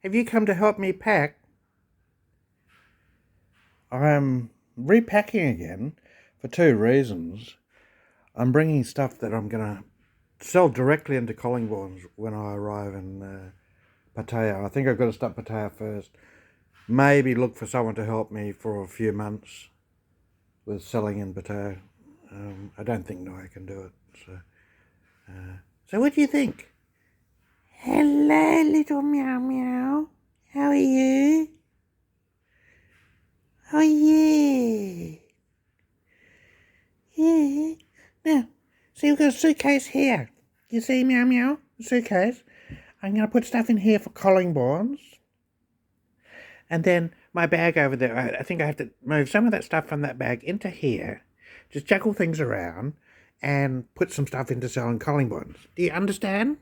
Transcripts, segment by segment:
have you come to help me pack? I'm repacking again for two reasons. I'm bringing stuff that I'm going to sell directly into Collingborns when I arrive in Pattaya. I think I've got to start Pattaya first. Maybe look for someone to help me for a few months with selling in Pattaya. I don't think Noah can do it. So what do you think? Hello, little meow meow. How are you? Oh, yeah. Yeah. Now, see, we've got a suitcase here. You see, meow meow? Suitcase. I'm going to put stuff in here for Collingborns. And then my bag over there, I think I have to move some of that stuff from that bag into here. Just juggle things around and put some stuff into selling Collingborns. Do you understand?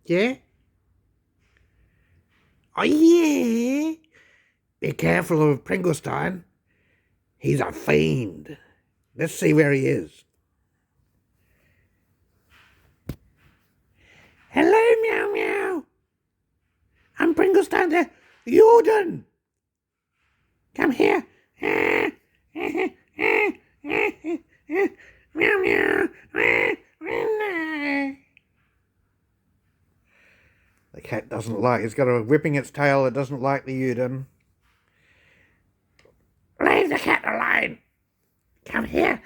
Yeah? Oh, yeah. Be careful of Pringlestein. He's a fiend. Let's see where he is. Hello, meow meow. I'm Pringlestein the Jordan. Come here. Meow meow. The cat doesn't like. It's got a whipping its tail. It doesn't like the Uden. Leave the cat alone. Come here.